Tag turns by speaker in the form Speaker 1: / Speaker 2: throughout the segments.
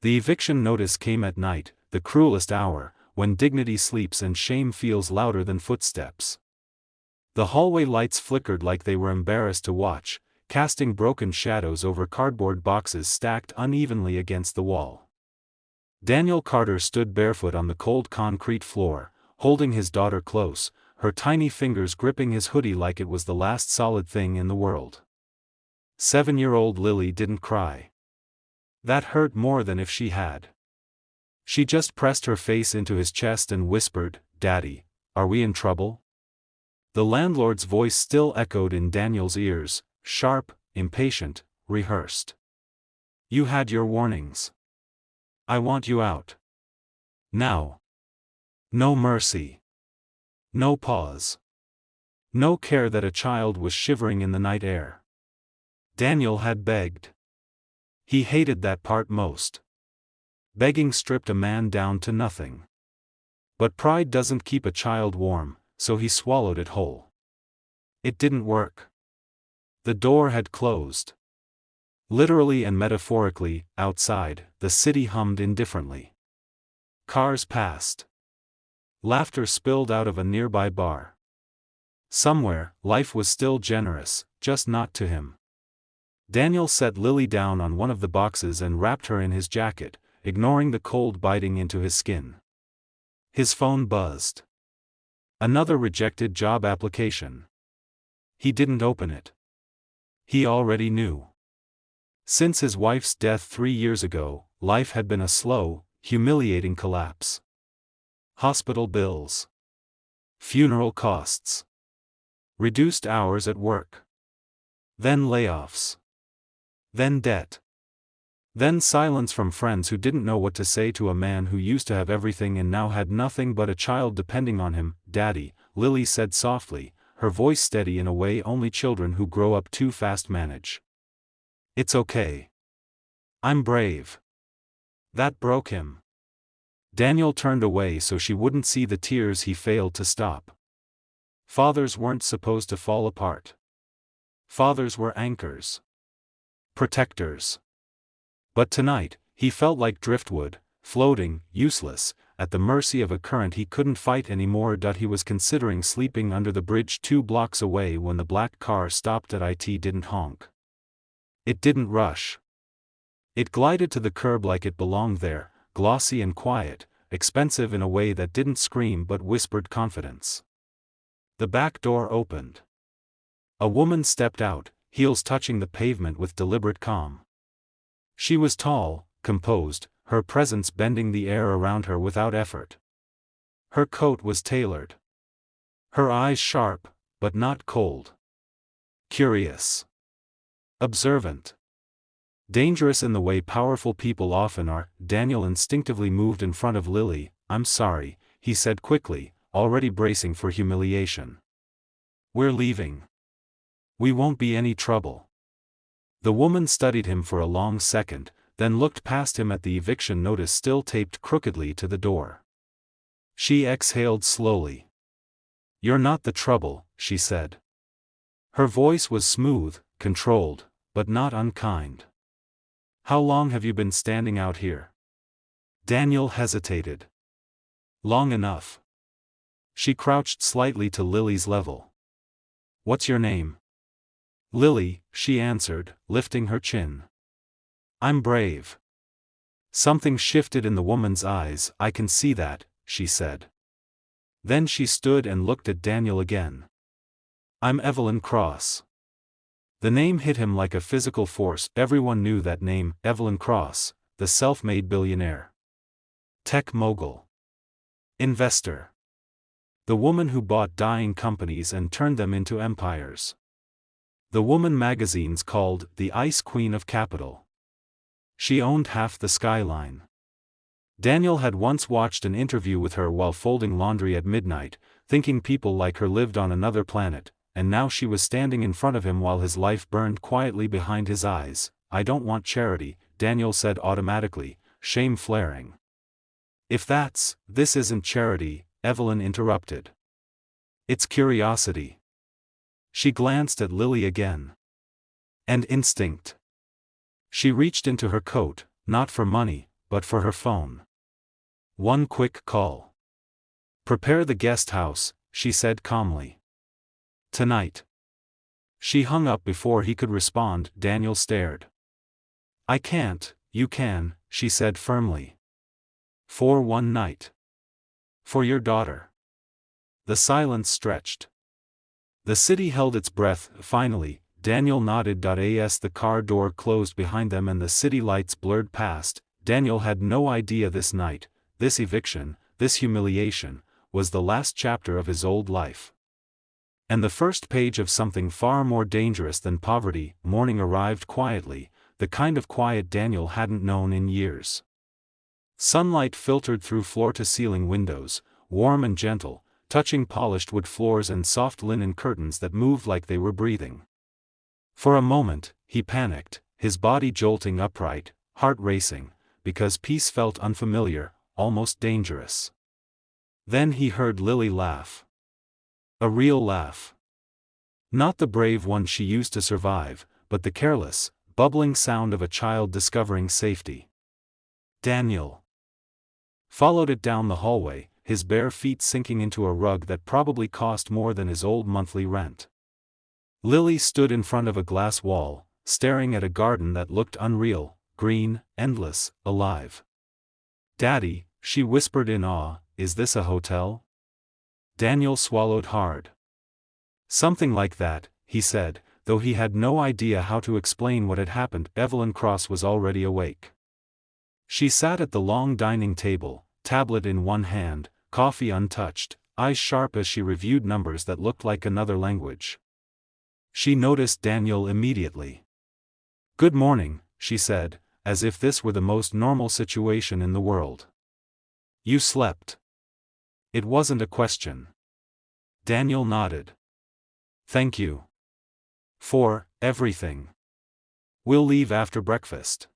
Speaker 1: The eviction notice came at night, the cruelest hour, when dignity sleeps and shame feels louder than footsteps. The hallway lights flickered like they were embarrassed to watch, casting broken shadows over cardboard boxes stacked unevenly against the wall. Daniel Carter stood barefoot on the cold concrete floor, holding his daughter close, her tiny fingers gripping his hoodie like it was the last solid thing in the world. 7-year-old Lily didn't cry. That hurt more than if she had. She just pressed her face into his chest and whispered, "Daddy, are we in trouble?" The landlord's voice still echoed in Daniel's ears, sharp, impatient, rehearsed. "You had your warnings. I want you out. Now. No mercy. No pause. No care that a child was shivering in the night air." Daniel had begged. He hated that part most. Begging stripped a man down to nothing. But pride doesn't keep a child warm, so he swallowed it whole. It didn't work. The door had closed. Literally and metaphorically, outside, the city hummed indifferently. Cars passed. Laughter spilled out of a nearby bar. Somewhere, life was still generous, just not to him. Daniel set Lily down on one of the boxes and wrapped her in his jacket, ignoring the cold biting into his skin. His phone buzzed. Another rejected job application. He didn't open it. He already knew. Since his wife's death 3 years ago, life had been a slow, humiliating collapse. Hospital bills. Funeral costs. Reduced hours at work. Then layoffs. Then debt. Then silence from friends who didn't know what to say to a man who used to have everything and now had nothing but a child depending on him. "Daddy," Lily said softly, her voice steady in a way only children who grow up too fast manage. "It's okay. I'm brave." That broke him. Daniel turned away so she wouldn't see the tears he failed to stop. Fathers weren't supposed to fall apart. Fathers were anchors. Protectors. But tonight, he felt like driftwood, floating, useless, at the mercy of a current he couldn't fight anymore. He was considering sleeping under the bridge 2 blocks away when the black car stopped at it. Didn't honk. It didn't rush. It glided to the curb like it belonged there, glossy and quiet, expensive in a way that didn't scream but whispered confidence. The back door opened. A woman stepped out, heels touching the pavement with deliberate calm. She was tall, composed, her presence bending the air around her without effort. Her coat was tailored. Her eyes sharp, but not cold. Curious. Observant. Dangerous in the way powerful people often are. Daniel instinctively moved in front of Lily. "I'm sorry," he said quickly, already bracing for humiliation. "We're leaving. We won't be any trouble." The woman studied him for a long second, then looked past him at the eviction notice still taped crookedly to the door. She exhaled slowly. "You're not the trouble," she said. Her voice was smooth, controlled, but not unkind. "How long have you been standing out here?" Daniel hesitated. "Long enough." She crouched slightly to Lily's level. "What's your name?" "Lily," she answered, lifting her chin. "I'm brave." Something shifted in the woman's eyes. "I can see that," she said. Then she stood and looked at Daniel again. "I'm Evelyn Cross." The name hit him like a physical force. Everyone knew that name, Evelyn Cross, the self-made billionaire. Tech mogul. Investor. The woman who bought dying companies and turned them into empires. The woman magazines called the Ice Queen of Capital. She owned half the skyline. Daniel had once watched an interview with her while folding laundry at midnight, thinking people like her lived on another planet, and now she was standing in front of him while his life burned quietly behind his eyes. "I don't want charity," Daniel said automatically, shame flaring. This isn't charity," Evelyn interrupted. "It's curiosity." She glanced at Lily again. "And instinct." She reached into her coat, not for money, but for her phone. One quick call. "Prepare the guest house," she said calmly. "Tonight." She hung up before he could respond. Daniel stared. "I can't." "You can," she said firmly. "For one night. For your daughter." The silence stretched. The city held its breath. Finally, Daniel nodded. As the car door closed behind them and the city lights blurred past, Daniel had no idea this night, this eviction, this humiliation, was the last chapter of his old life. And the first page of something far more dangerous than poverty. Morning arrived quietly, the kind of quiet Daniel hadn't known in years. Sunlight filtered through floor-to-ceiling windows, warm and gentle, touching polished wood floors and soft linen curtains that moved like they were breathing. For a moment, he panicked, his body jolting upright, heart racing, because peace felt unfamiliar, almost dangerous. Then he heard Lily laugh. A real laugh. Not the brave one she used to survive, but the careless, bubbling sound of a child discovering safety. Daniel followed it down the hallway, his bare feet sinking into a rug that probably cost more than his old monthly rent. Lily stood in front of a glass wall, staring at a garden that looked unreal, green, endless, alive. "Daddy," she whispered in awe, "is this a hotel?" Daniel swallowed hard. "Something like that," he said, though he had no idea how to explain what had happened. Evelyn Cross was already awake. She sat at the long dining table, tablet in one hand, coffee untouched, eyes sharp as she reviewed numbers that looked like another language. She noticed Daniel immediately. "Good morning," she said, as if this were the most normal situation in the world. "You slept?" It wasn't a question. Daniel nodded. "Thank you. For everything. We'll leave after breakfast."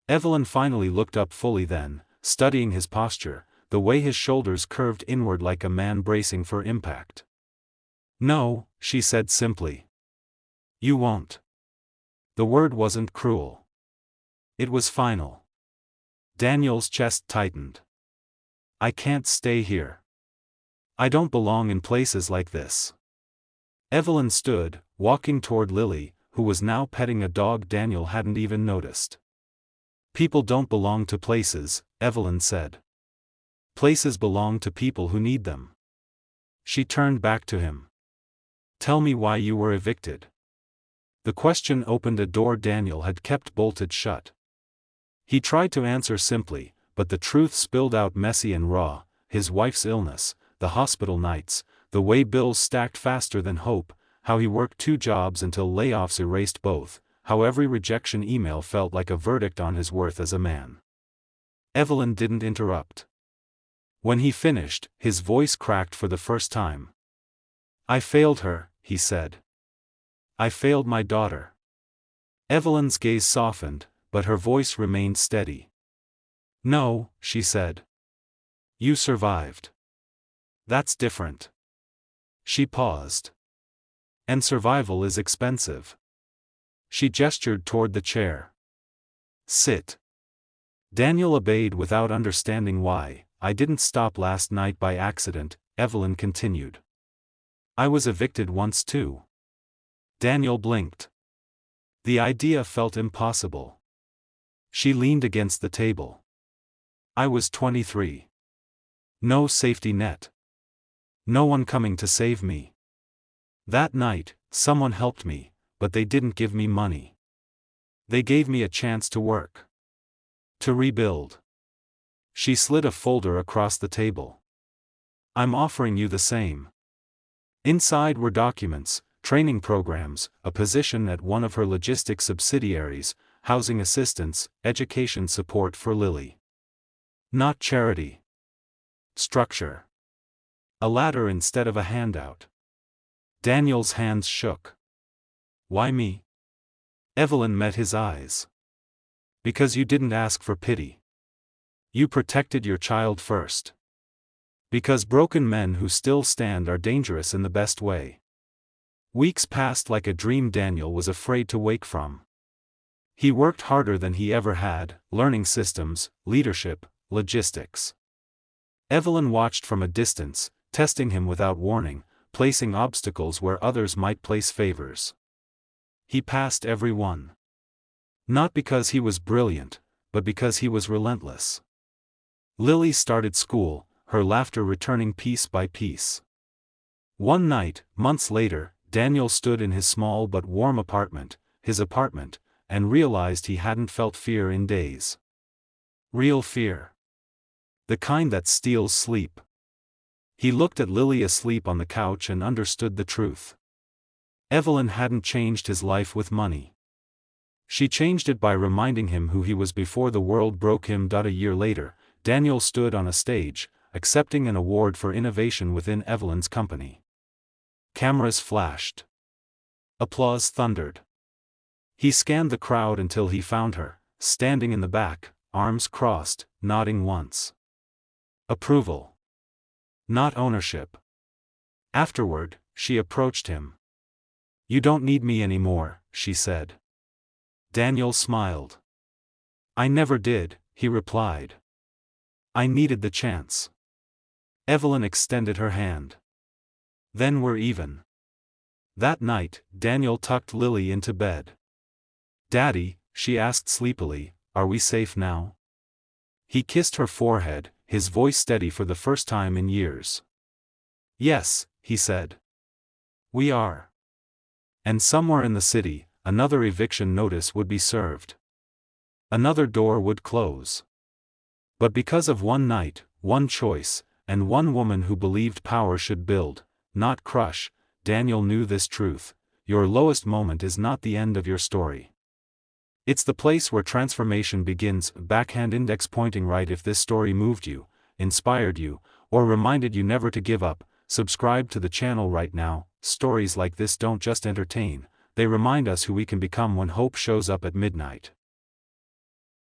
Speaker 1: Evelyn finally looked up fully then, studying his posture, the way his shoulders curved inward like a man bracing for impact. "No," she said simply. "You won't." The word wasn't cruel. It was final. Daniel's chest tightened. "I can't stay here. I don't belong in places like this." Evelyn stood, walking toward Lily, who was now petting a dog Daniel hadn't even noticed. "People don't belong to places," Evelyn said. "Places belong to people who need them." She turned back to him. "Tell me why you were evicted." The question opened a door Daniel had kept bolted shut. He tried to answer simply, but the truth spilled out messy and raw: his wife's illness, the hospital nights, the way bills stacked faster than hope, how he worked 2 jobs until layoffs erased both, how every rejection email felt like a verdict on his worth as a man. Evelyn didn't interrupt. When he finished, his voice cracked for the first time. "I failed her," he said. "I failed my daughter." Evelyn's gaze softened, but her voice remained steady. "No," she said. "You survived. That's different." She paused. "And survival is expensive." She gestured toward the chair. "Sit." Daniel obeyed without understanding why. "I didn't stop last night by accident," Evelyn continued. "I was evicted once too." Daniel blinked. The idea felt impossible. She leaned against the table. "I was 23. No safety net. No one coming to save me. That night, someone helped me, but they didn't give me money. They gave me a chance to work. To rebuild." She slid a folder across the table. "I'm offering you the same." Inside were documents, training programs, a position at one of her logistics subsidiaries, housing assistance, education support for Lily. Not charity. Structure. A ladder instead of a handout. Daniel's hands shook. "Why me?" Evelyn met his eyes. "Because you didn't ask for pity. You protected your child first. Because broken men who still stand are dangerous in the best way." Weeks passed like a dream Daniel was afraid to wake from. He worked harder than he ever had, learning systems, leadership, logistics. Evelyn watched from a distance, testing him without warning, placing obstacles where others might place favors. He passed every one. Not because he was brilliant, but because he was relentless. Lily started school, her laughter returning piece by piece. One night, months later, Daniel stood in his small but warm apartment, and realized he hadn't felt fear in days. Real fear. The kind that steals sleep. He looked at Lily asleep on the couch and understood the truth. Evelyn hadn't changed his life with money. She changed it by reminding him who he was before the world broke him. A year later, Daniel stood on a stage, accepting an award for innovation within Evelyn's company. Cameras flashed. Applause thundered. He scanned the crowd until he found her, standing in the back, arms crossed, nodding once. Approval. Not ownership. Afterward, she approached him. "You don't need me anymore," she said. Daniel smiled. "I never did," he replied. "I needed the chance." Evelyn extended her hand. "Then we're even." That night, Daniel tucked Lily into bed. "Daddy," she asked sleepily, "are we safe now?" He kissed her forehead, his voice steady for the first time in years. "Yes," he said. "We are." And somewhere in the city, another eviction notice would be served. Another door would close. But because of one night, one choice, and one woman who believed power should build, not crush, Daniel knew this truth: your lowest moment is not the end of your story. It's the place where transformation begins. Backhand index pointing right. If this story moved you, inspired you, or reminded you never to give up, subscribe to the channel right now. Stories like this don't just entertain, they remind us who we can become when hope shows up at midnight.